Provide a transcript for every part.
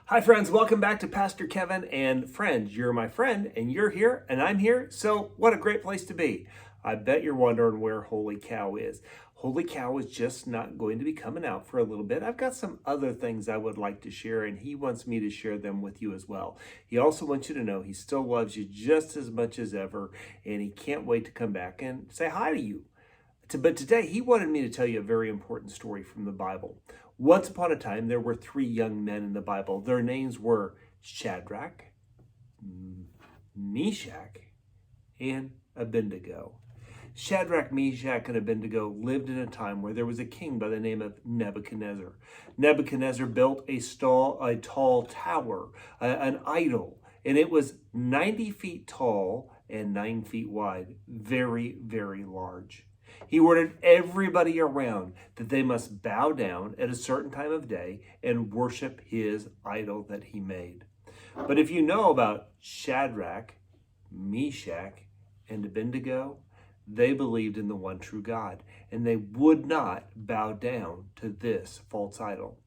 Hi friends, welcome back to Pastor Kevin and friends. You're my friend and you're here and I'm here, so what a great place to be. I bet you're wondering where Holy Cow is. Holy Cow is just not going to be coming out for a little bit. I've got some other things I would like to share and he wants me to share them with you as well. He also wants you to know he still loves you just as much as ever and he can't wait to come back and say hi to you. But today he wanted me to tell you a very important story from the Bible. Once upon a time, there were three young men in the Bible. Their names were Shadrach, Meshach, and Abednego. Shadrach, Meshach, and Abednego lived in a time where there was a king by the name of Nebuchadnezzar. Nebuchadnezzar built a tall tower, an idol, and it was 90 feet tall and 9 feet wide, very, very large. He ordered everybody around that they must bow down at a certain time of day and worship his idol that he made. But if you know about Shadrach, Meshach, and Abednego, they believed in the one true God, and they would not bow down to this false idol.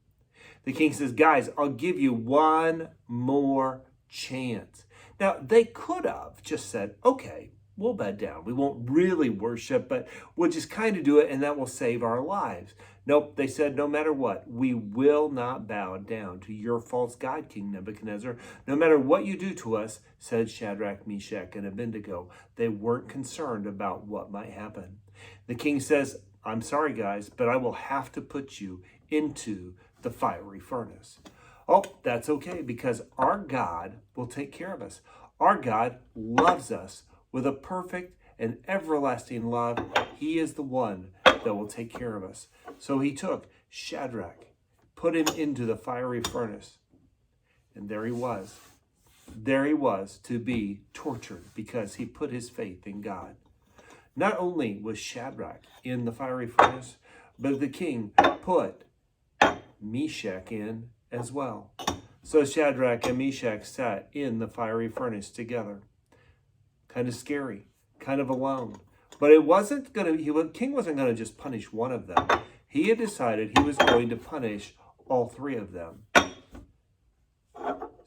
The king says, guys, I'll give you one more chance. Now, they could have just said, okay, we'll bow down. We won't really worship, but we'll just kind of do it, and that will save our lives. Nope, they said, no matter what, we will not bow down to your false god, King Nebuchadnezzar. No matter what you do to us, said Shadrach, Meshach, and Abednego. They weren't concerned about what might happen. The king says, I'm sorry, guys, but I will have to put you into the fiery furnace. Oh, that's okay, because our God will take care of us. Our God loves us with a perfect and everlasting love. He is the one that will take care of us. So he took Shadrach, put him into the fiery furnace, and there he was. There he was to be tortured because he put his faith in God. Not only was Shadrach in the fiery furnace, but the king put Meshach in as well. So Shadrach and Meshach sat in the fiery furnace together. Kind of scary, kind of alone. But it wasn't going to, the king wasn't going to just punish one of them. He had decided he was going to punish all three of them.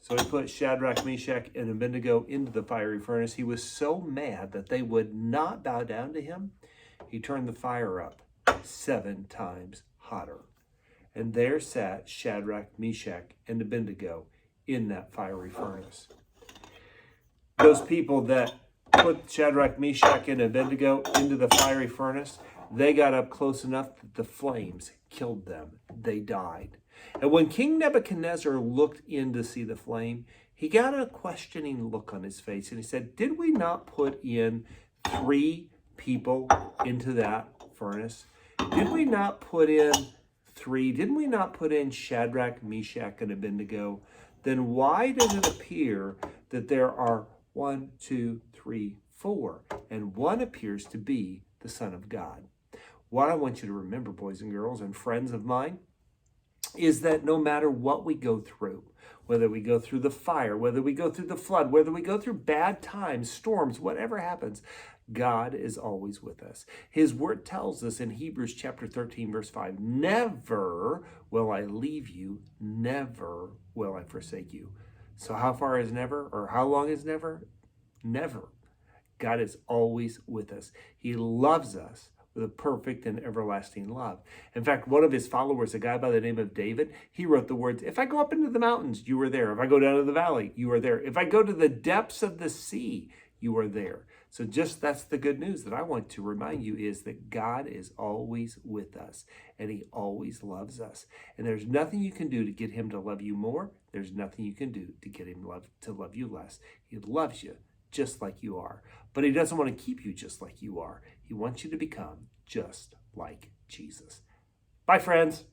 So he put Shadrach, Meshach, and Abednego into the fiery furnace. He was so mad that they would not bow down to him. He turned the fire up 7 times hotter. And there sat Shadrach, Meshach, and Abednego in that fiery furnace. Those people that put Shadrach, Meshach, and Abednego into the fiery furnace, they got up close enough that the flames killed them. They died. And when King Nebuchadnezzar looked in to see the flame, he got a questioning look on his face. And he said, did we not put in 3 people into that furnace? Did we not put in 3? Didn't we not put in Shadrach, Meshach, and Abednego? Then why does it appear that there are 1, 2, 3, 4, and one appears to be the Son of God? What I want you to remember, boys and girls and friends of mine, is that no matter what we go through, whether we go through the fire, whether we go through the flood, whether we go through bad times, storms, whatever happens, God is always with us. His word tells us in Hebrews chapter 13, verse 5, never will I leave you, never will I forsake you. So how far is never, or how long is never? Never. God is always with us. He loves us with a perfect and everlasting love. In fact, one of his followers, a guy by the name of David, he wrote the words, if I go up into the mountains, you are there. If I go down to the valley, you are there. If I go to the depths of the sea, you are there. So that's the good news that I want to remind you is that God is always with us and he always loves us. And there's nothing you can do to get him to love you more. There's nothing you can do to get him to love you less. He loves you just like you are, but he doesn't want to keep you just like you are. He wants you to become just like Jesus. Bye, friends.